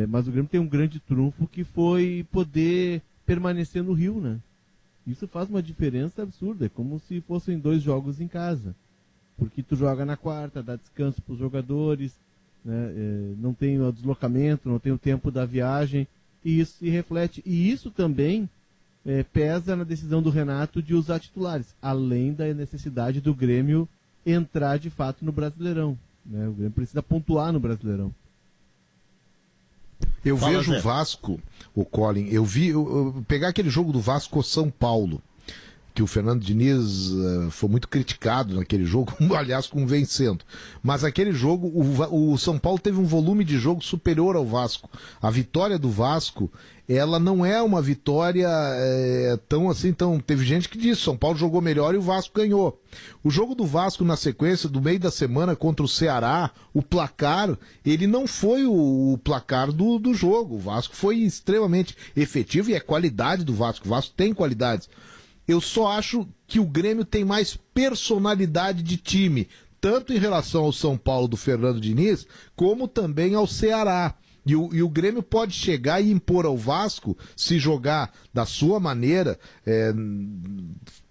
Mas o Grêmio tem um grande trunfo que foi poder permanecer no Rio, né? Isso faz uma diferença absurda, é como se fossem 2 jogos em casa. Porque tu joga na quarta, dá descanso para os jogadores, né? Não tem o deslocamento, não tem o tempo da viagem, e isso se reflete. E isso também pesa na decisão do Renato de usar titulares, além da necessidade do Grêmio entrar de fato no Brasileirão, né? O Grêmio precisa pontuar no Brasileirão. Eu vejo o Vasco, o Colin, eu pegar aquele jogo do Vasco São Paulo, que o Fernando Diniz foi muito criticado naquele jogo, aliás, convencendo. Mas aquele jogo, o São Paulo teve um volume de jogo superior ao Vasco. A vitória do Vasco, ela não é uma vitória tão assim, teve gente que disse, São Paulo jogou melhor e o Vasco ganhou. O jogo do Vasco na sequência, do meio da semana contra o Ceará, o placar, ele não foi o placar do jogo. O Vasco foi extremamente efetivo e é qualidade do Vasco. O Vasco tem qualidades. Eu só acho que o Grêmio tem mais personalidade de time, tanto em relação ao São Paulo do Fernando Diniz, como também ao Ceará. E o Grêmio pode chegar e impor ao Vasco, se jogar da sua maneira,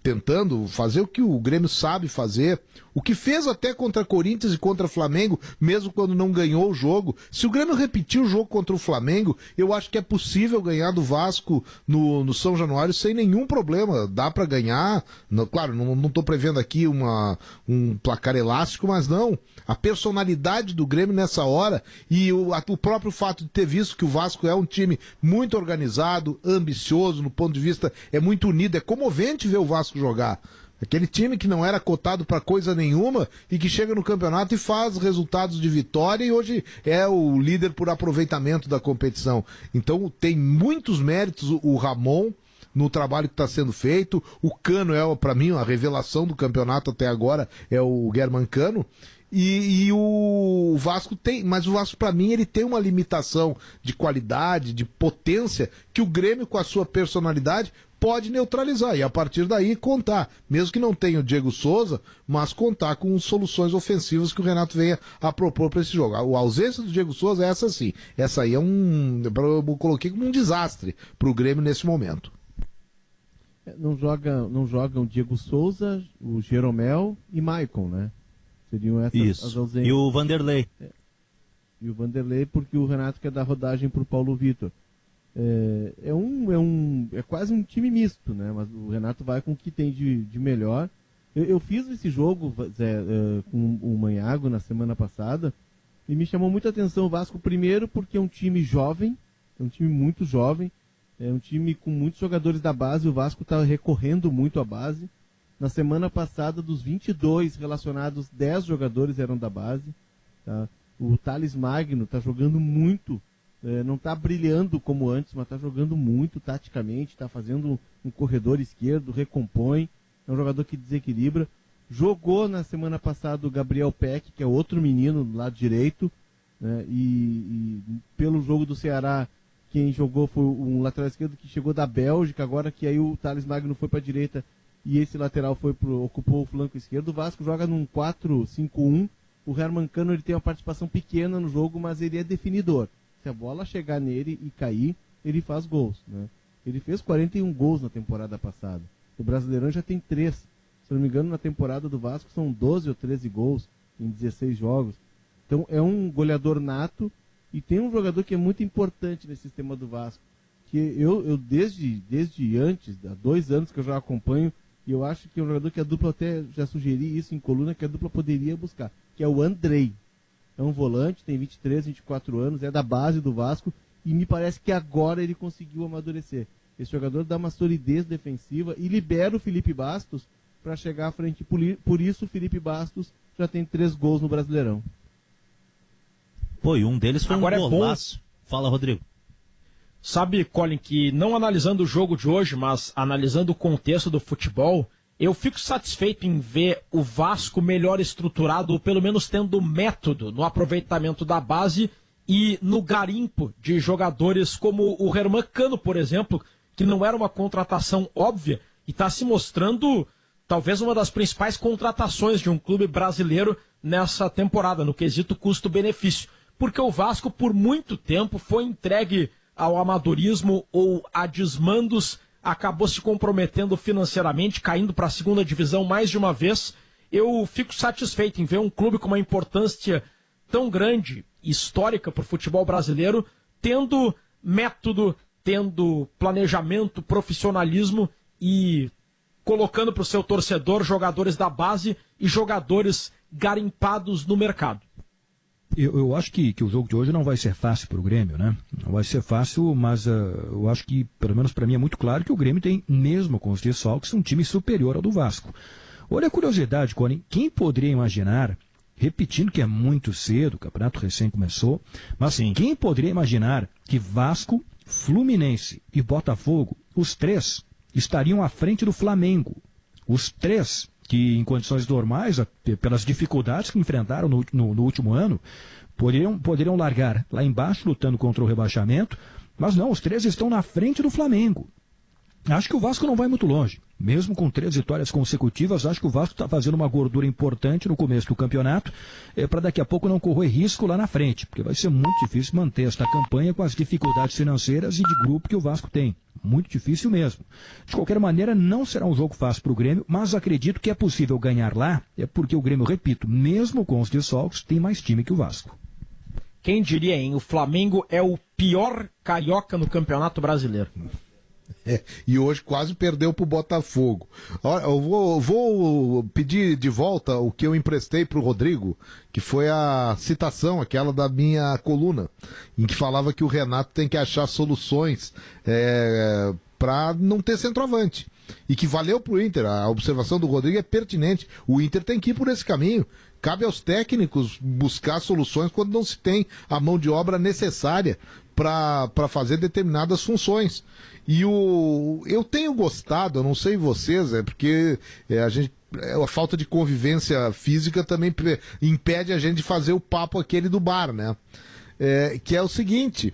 tentando fazer o que o Grêmio sabe fazer, o que fez até contra Corinthians e contra Flamengo, mesmo quando não ganhou o jogo. Se o Grêmio repetir o jogo contra o Flamengo, eu acho que é possível ganhar do Vasco no São Januário sem nenhum problema. Dá para ganhar, claro, não estou prevendo aqui um placar elástico, mas não. A personalidade do Grêmio nessa hora e o próprio fato de ter visto que o Vasco é um time muito organizado, ambicioso, no ponto de vista, é muito unido, é comovente ver o Vasco jogar. Aquele time que não era cotado para coisa nenhuma e que chega no campeonato e faz resultados de vitória e hoje é o líder por aproveitamento da competição. Então tem muitos méritos o Ramon no trabalho que está sendo feito. O Cano para mim, a revelação do campeonato até agora é o German Cano. E o Vasco tem, mas o Vasco, para mim, ele tem uma limitação de qualidade, de potência, que o Grêmio, com a sua personalidade, pode neutralizar. E a partir daí contar, mesmo que não tenha o Diego Souza, mas contar com soluções ofensivas que o Renato venha a propor para esse jogo. A ausência do Diego Souza é essa sim. Essa aí é eu coloquei como um desastre para o Grêmio nesse momento. Não jogam Diego Souza, o Jeromel e Maicon, né? Seriam essas as ausências. E o Vanderlei. E o Vanderlei, porque o Renato quer dar rodagem para o Paulo Vitor. É quase um time misto, né? Mas o Renato vai com o que tem de melhor. Eu fiz esse jogo, Zé, com o Manhago na semana passada e me chamou muita atenção o Vasco, primeiro porque é um time jovem, é um time muito jovem, é um time com muitos jogadores da base, o Vasco está recorrendo muito à base. Na semana passada, dos 22 relacionados, 10 jogadores eram da base. Tá? O Thales Magno está jogando muito, não está brilhando como antes, mas está jogando muito taticamente, está fazendo um corredor esquerdo, recompõe, é um jogador que desequilibra. Jogou na semana passada o Gabriel Peck, que é outro menino do lado direito, né? E pelo jogo do Ceará, quem jogou foi um lateral esquerdo que chegou da Bélgica, agora que aí o Thales Magno foi para a direita, e esse lateral ocupou o flanco esquerdo. O Vasco joga num 4-5-1. O Herman Cano, ele tem uma participação pequena no jogo, mas ele é definidor. Se a bola chegar nele e cair, ele faz gols, né? Ele fez 41 gols na temporada passada. O Brasileirão já tem 3. Se não me engano, na temporada do Vasco são 12 ou 13 gols em 16 jogos. Então é um goleador nato e tem um jogador que é muito importante nesse sistema do Vasco. Que eu desde antes, há 2 anos que eu já acompanho, e eu acho que é um jogador que a dupla, até já sugeri isso em coluna, que a dupla poderia buscar, que é o Andrei. É um volante, tem 23, 24 anos, é da base do Vasco, e me parece que agora ele conseguiu amadurecer. Esse jogador dá uma solidez defensiva e libera o Felipe Bastos para chegar à frente. Por isso o Felipe Bastos já tem 3 gols no Brasileirão. Pô, e um deles foi agora um golaço. Fala, Rodrigo. Sabe, Colin, que não analisando o jogo de hoje, mas analisando o contexto do futebol, eu fico satisfeito em ver o Vasco melhor estruturado, ou pelo menos tendo método no aproveitamento da base e no garimpo de jogadores como o Herman Cano, por exemplo, que não era uma contratação óbvia e está se mostrando talvez uma das principais contratações de um clube brasileiro nessa temporada, no quesito custo-benefício. Porque o Vasco, por muito tempo, foi entregue ao amadorismo ou a desmandos, acabou se comprometendo financeiramente, caindo para a segunda divisão mais de uma vez. Eu fico satisfeito em ver um clube com uma importância tão grande, histórica para o futebol brasileiro, tendo método, tendo planejamento, profissionalismo e colocando para o seu torcedor jogadores da base e jogadores garimpados no mercado. Eu acho que o jogo de hoje não vai ser fácil para o Grêmio, né? Não vai ser fácil, mas eu acho que, pelo menos para mim, é muito claro que o Grêmio tem, mesmo com os desfalques, um time superior ao do Vasco. Olha a curiosidade, Colin, quem poderia imaginar, repetindo que é muito cedo, o campeonato recém começou, mas sim, quem poderia imaginar que Vasco, Fluminense e Botafogo, os 3, estariam à frente do Flamengo? Os 3 que em condições normais, pelas dificuldades que enfrentaram no último ano, poderiam largar lá embaixo lutando contra o rebaixamento, mas não, os 3 estão na frente do Flamengo. Acho que o Vasco não vai muito longe. Mesmo com 3 vitórias consecutivas, acho que o Vasco está fazendo uma gordura importante no começo do campeonato, para daqui a pouco não correr risco lá na frente, porque vai ser muito difícil manter esta campanha com as dificuldades financeiras e de grupo que o Vasco tem. Muito difícil mesmo. De qualquer maneira, não será um jogo fácil para o Grêmio, mas acredito que é possível ganhar lá, porque o Grêmio, repito, mesmo com os desfalques, tem mais time que o Vasco. Quem diria, hein? O Flamengo é o pior carioca no Campeonato Brasileiro. E hoje quase perdeu pro Botafogo. Eu vou pedir de volta o que eu emprestei pro Rodrigo, que foi a citação, aquela da minha coluna, em que falava que o Renato tem que achar soluções para não ter centroavante. E que valeu pro Inter. A observação do Rodrigo é pertinente. O Inter tem que ir por esse caminho. Cabe aos técnicos buscar soluções quando não se tem a mão de obra necessária para fazer determinadas funções. E eu tenho gostado, eu não sei vocês, porque a falta de convivência física também impede a gente de fazer o papo aquele do bar, né? Que é o seguinte,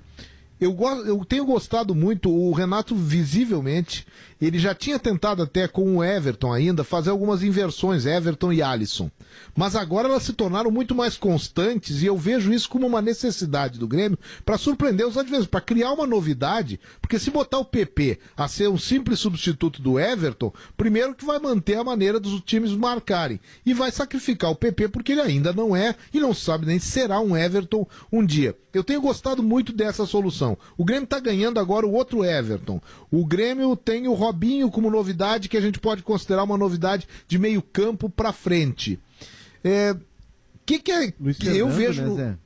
eu tenho gostado muito, o Renato visivelmente, ele já tinha tentado até com o Everton ainda fazer algumas inversões, Everton e Alisson. Mas agora elas se tornaram muito mais constantes e eu vejo isso como uma necessidade do Grêmio para surpreender os adversários, para criar uma novidade, porque se botar o PP a ser um simples substituto do Everton, primeiro que vai manter a maneira dos times marcarem e vai sacrificar o PP porque ele ainda não é e não sabe nem se será um Everton um dia. Eu tenho gostado muito dessa solução. O Grêmio está ganhando agora o outro Everton. O Grêmio tem o Robinho como novidade, que a gente pode considerar uma novidade de meio campo para frente. Que é Luiz que Fernando, eu vejo... né, Zé?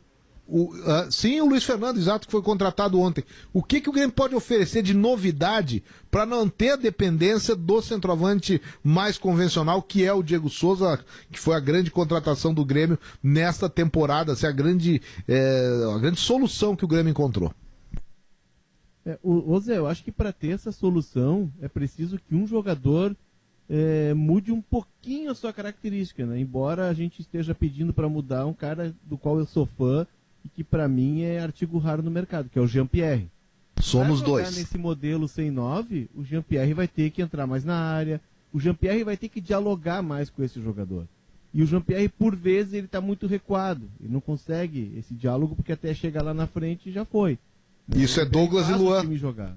Sim, o Luiz Fernando, exato, que foi contratado ontem. O que o Grêmio pode oferecer de novidade para não ter a dependência do centroavante mais convencional, que é o Diego Souza, que foi a grande contratação do Grêmio nesta temporada, a grande solução que o Grêmio encontrou? Zé, eu acho que para ter essa solução é preciso que um jogador mude um pouquinho a sua característica, né? Embora a gente esteja pedindo para mudar um cara do qual eu sou fã e que para mim é artigo raro no mercado, que é o Jean-Pierre. Somos dois. Nesse modelo sem 9, o Jean-Pierre vai ter que entrar mais na área, o Jean-Pierre vai ter que dialogar mais com esse jogador. E o Jean-Pierre, por vezes, ele está muito recuado, ele não consegue esse diálogo porque até chegar lá na frente já foi. Isso é Douglas e Luan. Jogar.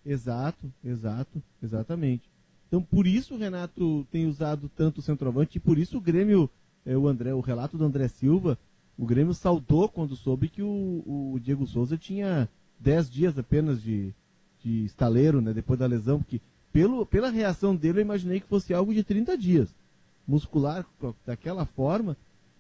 Exatamente. Então, por isso o Renato tem usado tanto o centroavante e por isso o Grêmio, o relato do André Silva, o Grêmio saudou quando soube que o Diego Souza tinha 10 dias apenas de estaleiro, né, depois da lesão, porque pela reação dele eu imaginei que fosse algo de 30 dias. Muscular daquela forma,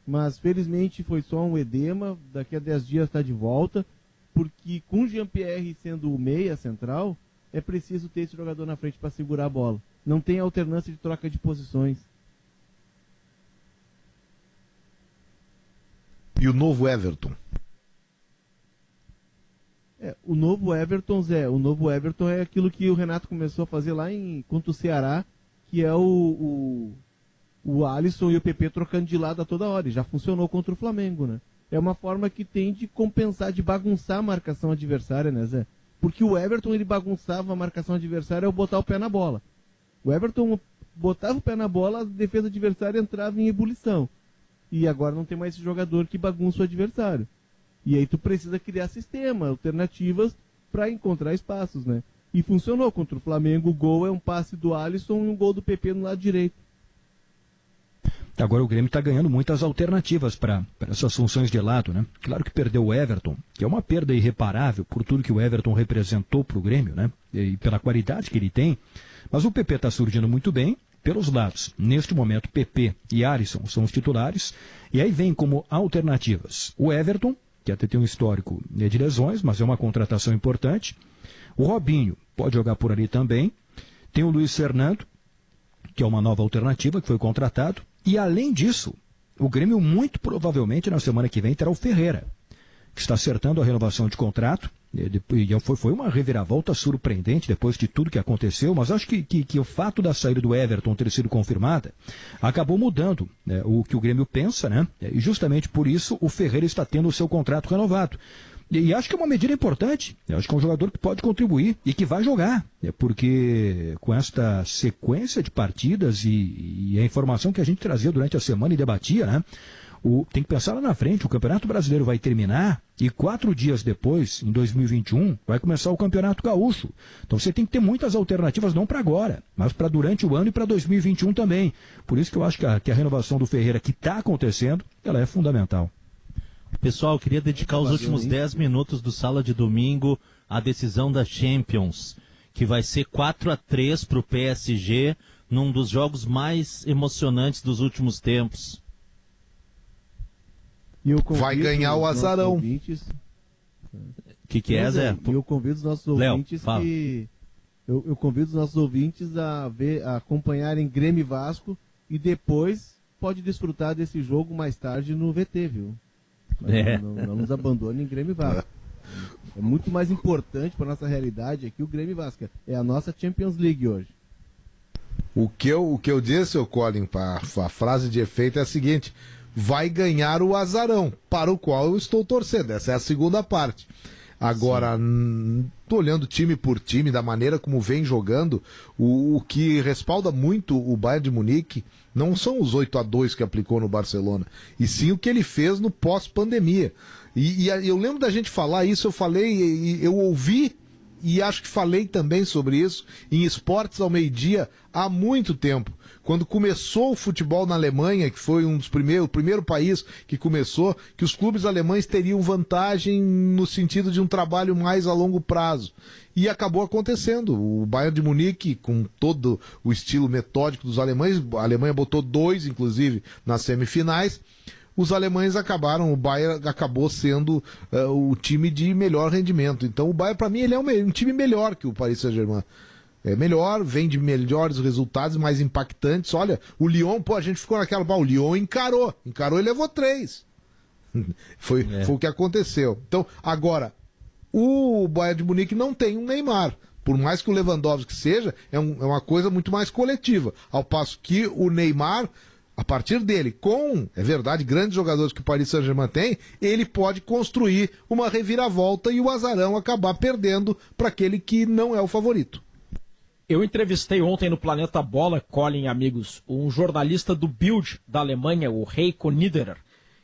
mas felizmente foi só um edema, daqui a 10 dias está de volta, porque com o Jean-Pierre sendo o meia central, é preciso ter esse jogador na frente para segurar a bola. Não tem alternância de troca de posições. E o novo Everton? O novo Everton, Zé, o novo Everton é aquilo que o Renato começou a fazer lá contra o Ceará, que é o Alisson e o PP trocando de lado a toda hora. E já funcionou contra o Flamengo, né? É uma forma que tem de compensar, de bagunçar a marcação adversária, né, Zé? Porque o Everton, ele bagunçava a marcação adversária ao botar o pé na bola. O Everton botava o pé na bola, a defesa adversária entrava em ebulição. E agora não tem mais esse jogador que bagunça o adversário. E aí tu precisa criar sistema, alternativas para encontrar espaços, né? E funcionou contra o Flamengo, o gol é um passe do Alisson e um gol do PP no lado direito. Agora o Grêmio está ganhando muitas alternativas para essas funções de lado, né? Claro que perdeu o Everton, que é uma perda irreparável por tudo que o Everton representou para o Grêmio, né? E pela qualidade que ele tem. Mas o PP está surgindo muito bem pelos lados. Neste momento, PP e Alisson são os titulares. E aí vem como alternativas o Everton, que até tem um histórico de lesões, mas é uma contratação importante. O Robinho pode jogar por ali também. Tem o Luiz Fernando, que é uma nova alternativa, que foi contratado. E além disso, o Grêmio muito provavelmente na semana que vem terá o Ferreira, que está acertando a renovação de contrato. E foi uma reviravolta surpreendente depois de tudo que aconteceu, mas acho que o fato da saída do Everton ter sido confirmada acabou mudando, né, o que o Grêmio pensa, né? E justamente por isso o Ferreira está tendo o seu contrato renovado. E acho que é uma medida importante, acho que é um jogador que pode contribuir e que vai jogar, porque com esta sequência de partidas e a informação que a gente trazia durante a semana e debatia, né? Tem que pensar lá na frente, o Campeonato Brasileiro vai terminar e 4 dias depois, em 2021, vai começar o Campeonato Gaúcho. Então você tem que ter muitas alternativas, não para agora, mas para durante o ano e para 2021 também. Por isso que eu acho que a renovação do Ferreira que está acontecendo, ela é fundamental. Pessoal, eu queria dedicar os últimos 10 minutos do Sala de Domingo à decisão da Champions, que vai ser 4-3 para o PSG, num dos jogos mais emocionantes dos últimos tempos. Vai ganhar o azarão. O que é, Zé? E eu convido os nossos ouvintes eu convido os nossos ouvintes a acompanharem Grêmio e Vasco e depois pode desfrutar desse jogo mais tarde no VT, viu? Não nos abandonem em Grêmio e Vasco. É muito mais importante para nossa realidade aqui o Grêmio e Vasco. É a nossa Champions League hoje. O que eu disse, seu Colin, a frase de efeito é a seguinte: vai ganhar o azarão, para o qual eu estou torcendo. Essa é a segunda parte. Agora, tô olhando time por time, da maneira como vem jogando, o que respalda muito o Bayern de Munique não são os 8-2 que aplicou no Barcelona, e sim o que ele fez no pós-pandemia. E eu lembro da gente falar isso, eu falei, eu ouvi e acho que falei também sobre isso em Esportes ao Meio-Dia há muito tempo. Quando começou o futebol na Alemanha, que foi o primeiro país que começou, que os clubes alemães teriam vantagem no sentido de um trabalho mais a longo prazo. E acabou acontecendo. O Bayern de Munique, com todo o estilo metódico dos alemães, a Alemanha botou 2, inclusive, nas semifinais. Os alemães o Bayern acabou sendo o time de melhor rendimento. Então o Bayern, para mim, ele é um time melhor que o Paris Saint-Germain. É melhor, vem de melhores resultados, mais impactantes. Olha, o Lyon, a gente ficou naquela... O Lyon encarou e levou 3. Foi o que aconteceu. Então, agora, o Bayern de Munique não tem um Neymar. Por mais que o Lewandowski seja, é uma coisa muito mais coletiva. Ao passo que o Neymar, a partir dele, é verdade, grandes jogadores que o Paris Saint-Germain tem, ele pode construir uma reviravolta e o azarão acabar perdendo para aquele que não é o favorito. Eu entrevistei ontem no Planeta Bola, Colin, amigos, um jornalista do Bild da Alemanha, o Heiko Niederer,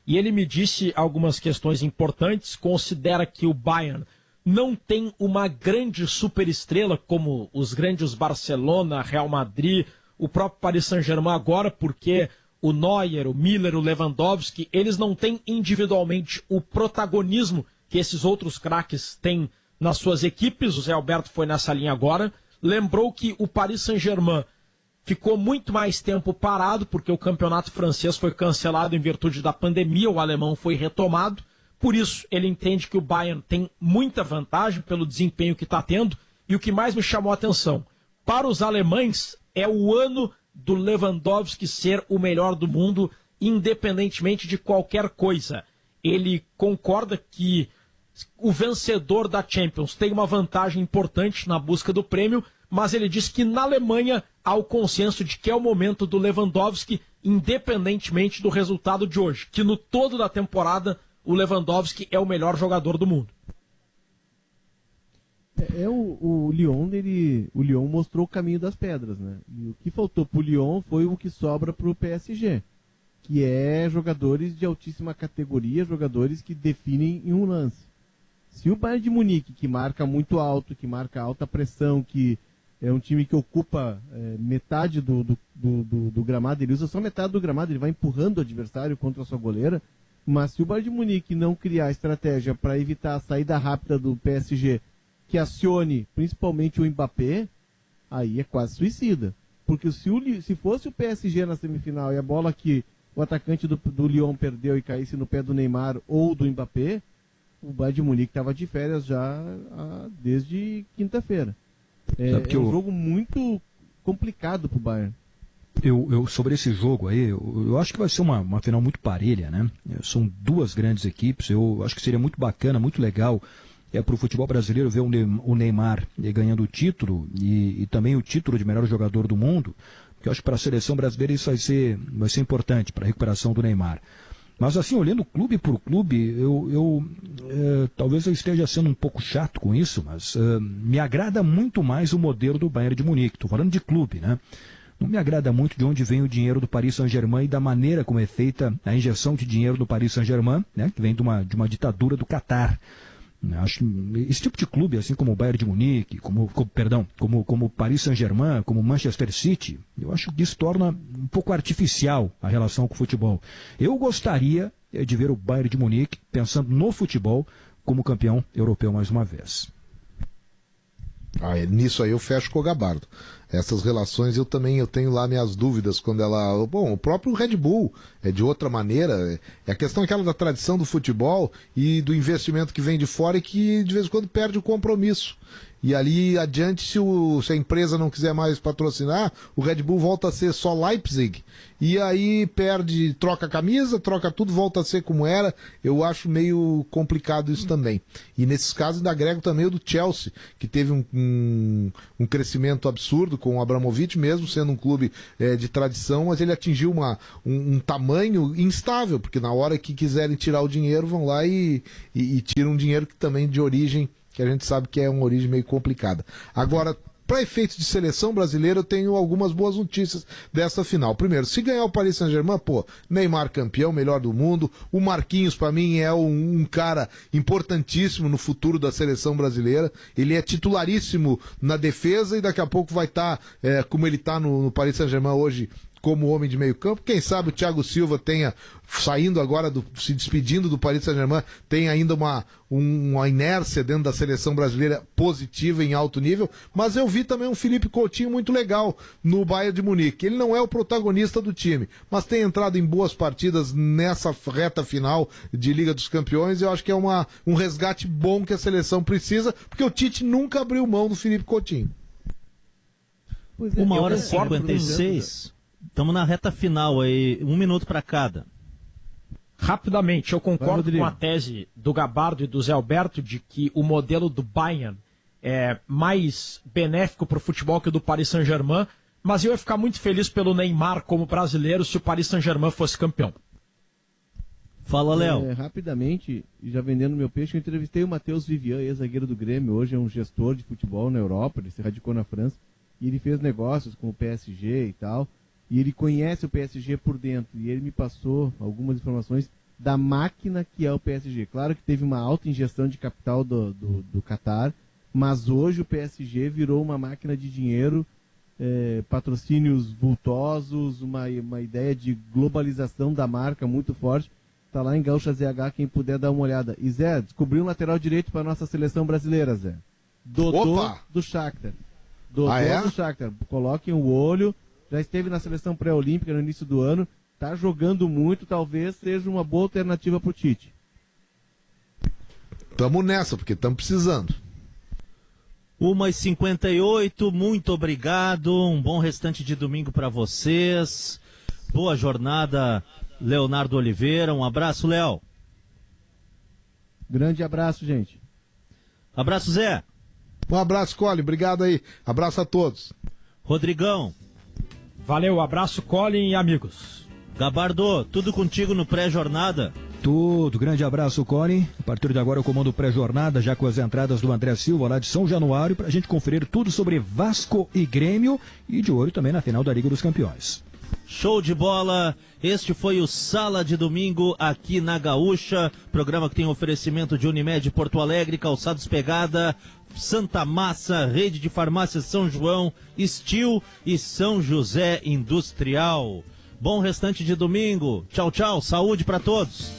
e ele me disse algumas questões importantes. Considera que o Bayern não tem uma grande superestrela como os grandes Barcelona, Real Madrid, o próprio Paris Saint-Germain agora, porque o Neuer, o Müller, o Lewandowski, eles não têm individualmente o protagonismo que esses outros craques têm nas suas equipes. O Zé Alberto foi nessa linha agora. Lembrou que o Paris Saint-Germain ficou muito mais tempo parado, porque o campeonato francês foi cancelado em virtude da pandemia, o alemão foi retomado. Por isso, ele entende que o Bayern tem muita vantagem pelo desempenho que está tendo. E o que mais me chamou a atenção, para os alemães, é o ano do Lewandowski ser o melhor do mundo, independentemente de qualquer coisa. Ele concorda que o vencedor da Champions tem uma vantagem importante na busca do prêmio, mas ele diz que na Alemanha há o consenso de que é o momento do Lewandowski, independentemente do resultado de hoje, que no todo da temporada o Lewandowski é o melhor jogador do mundo. O Lyon mostrou o caminho das pedras, né? E o que faltou pro Lyon foi o que sobra pro PSG, que é jogadores de altíssima categoria, jogadores que definem em um lance. Se o Bayern de Munique, que marca muito alto, que marca alta pressão, que é um time que ocupa metade do gramado, ele usa só metade do gramado, ele vai empurrando o adversário contra a sua goleira, mas se o Bayern de Munique não criar estratégia para evitar a saída rápida do PSG, que acione principalmente o Mbappé, aí é quase suicida. Porque se fosse o PSG na semifinal e a bola que o atacante do Lyon perdeu e caísse no pé do Neymar ou do Mbappé, o Bayern de Munique estava de férias já desde quinta-feira. É um jogo muito complicado para o Bayern. Sobre esse jogo aí, eu acho que vai ser uma final muito parelha, né? São duas grandes equipes, eu acho que seria muito bacana, muito legal para o futebol brasileiro ver o Neymar ganhando o título e também o título de melhor jogador do mundo, porque eu acho que para a seleção brasileira isso vai ser importante para a recuperação do Neymar. Mas assim, olhando clube por clube, talvez eu esteja sendo um pouco chato com isso, mas me agrada muito mais o modelo do Bayern de Munique. Estou falando de clube, né? Não me agrada muito de onde vem o dinheiro do Paris Saint-Germain e da maneira como é feita a injeção de dinheiro do Paris Saint-Germain, né? Que vem de uma ditadura do Catar. Acho esse tipo de clube, assim como o Bayern de Munique, como o Paris Saint-Germain, como o Manchester City, eu acho que isso torna um pouco artificial a relação com o futebol. Eu gostaria de ver o Bayern de Munique pensando no futebol como campeão europeu mais uma vez. Nisso aí eu fecho com o Gabardo. Essas relações eu tenho lá minhas dúvidas quando ela... Bom, o próprio Red Bull é de outra maneira. É a questão aquela da tradição do futebol e do investimento que vem de fora e que de vez em quando perde o compromisso. E ali adiante, se a empresa não quiser mais patrocinar, o Red Bull volta a ser só Leipzig. E aí perde, troca a camisa, troca tudo, volta a ser como era. Eu acho meio complicado isso também. E nesses casos ainda agrego também o do Chelsea, que teve um crescimento absurdo com o Abramovich, mesmo sendo um clube de tradição, mas ele atingiu um tamanho instável, porque na hora que quiserem tirar o dinheiro, vão lá e tiram um dinheiro que também de origem, que a gente sabe que é uma origem meio complicada. Agora, para efeitos de seleção brasileira, eu tenho algumas boas notícias dessa final. Primeiro, se ganhar o Paris Saint-Germain, Neymar campeão, melhor do mundo. O Marquinhos, para mim, é um cara importantíssimo no futuro da seleção brasileira. Ele é titularíssimo na defesa e daqui a pouco vai estar, como ele está no Paris Saint-Germain hoje, como homem de meio campo. Quem sabe o Thiago Silva tenha, saindo agora, se despedindo do Paris Saint-Germain, tem ainda uma inércia dentro da seleção brasileira positiva em alto nível, mas eu vi também um Felipe Coutinho muito legal no Bayern de Munique. Ele não é o protagonista do time, mas tem entrado em boas partidas nessa reta final de Liga dos Campeões e eu acho que é um resgate bom que a seleção precisa, porque o Tite nunca abriu mão do Felipe Coutinho. 1h56. Estamos na reta final aí, 1 minuto para cada. Rapidamente, eu concordo com a tese do Gabardo e do Zé Alberto de que o modelo do Bayern é mais benéfico para o futebol que o do Paris Saint-Germain, mas eu ia ficar muito feliz pelo Neymar como brasileiro se o Paris Saint-Germain fosse campeão. Fala, Léo. Rapidamente, já vendendo meu peixe, eu entrevistei o Matheus Vivian, ex-zagueiro do Grêmio, hoje é um gestor de futebol na Europa, ele se radicou na França, e ele fez negócios com o PSG e tal. E ele conhece o PSG por dentro. E ele me passou algumas informações da máquina que é o PSG. Claro que teve uma alta injeção de capital do Qatar, mas hoje o PSG virou uma máquina de dinheiro, patrocínios vultosos, uma ideia de globalização da marca muito forte. Está lá em Gaúcha ZH, quem puder dar uma olhada. E Zé, descobriu um lateral direito para a nossa seleção brasileira, Zé. Dodô do Shakhtar. Dodô do Shakhtar. Coloquem o olho. Já esteve na seleção pré-olímpica no início do ano, está jogando muito, talvez seja uma boa alternativa para o Tite. Tamo nessa, porque estamos precisando. 1h58, muito obrigado, um bom restante de domingo para vocês. Boa jornada, Leonardo Oliveira, um abraço, Léo. Grande abraço, gente. Abraço, Zé. Um abraço, Colin, obrigado aí, abraço a todos. Rodrigão. Valeu, abraço, Colin e amigos. Gabardo, tudo contigo no pré-jornada? Tudo, grande abraço, Colin. A partir de agora eu comando pré-jornada, já com as entradas do André Silva lá de São Januário, para a gente conferir tudo sobre Vasco e Grêmio e de olho também na final da Liga dos Campeões. Show de bola, este foi o Sala de Domingo aqui na Gaúcha, programa que tem oferecimento de Unimed Porto Alegre, Calçados Pegada, Santa Massa, Rede de Farmácia São João, Estil e São José Industrial. Bom restante de domingo, tchau, tchau, saúde para todos.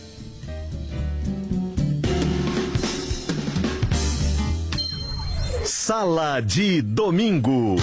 Sala de Domingo.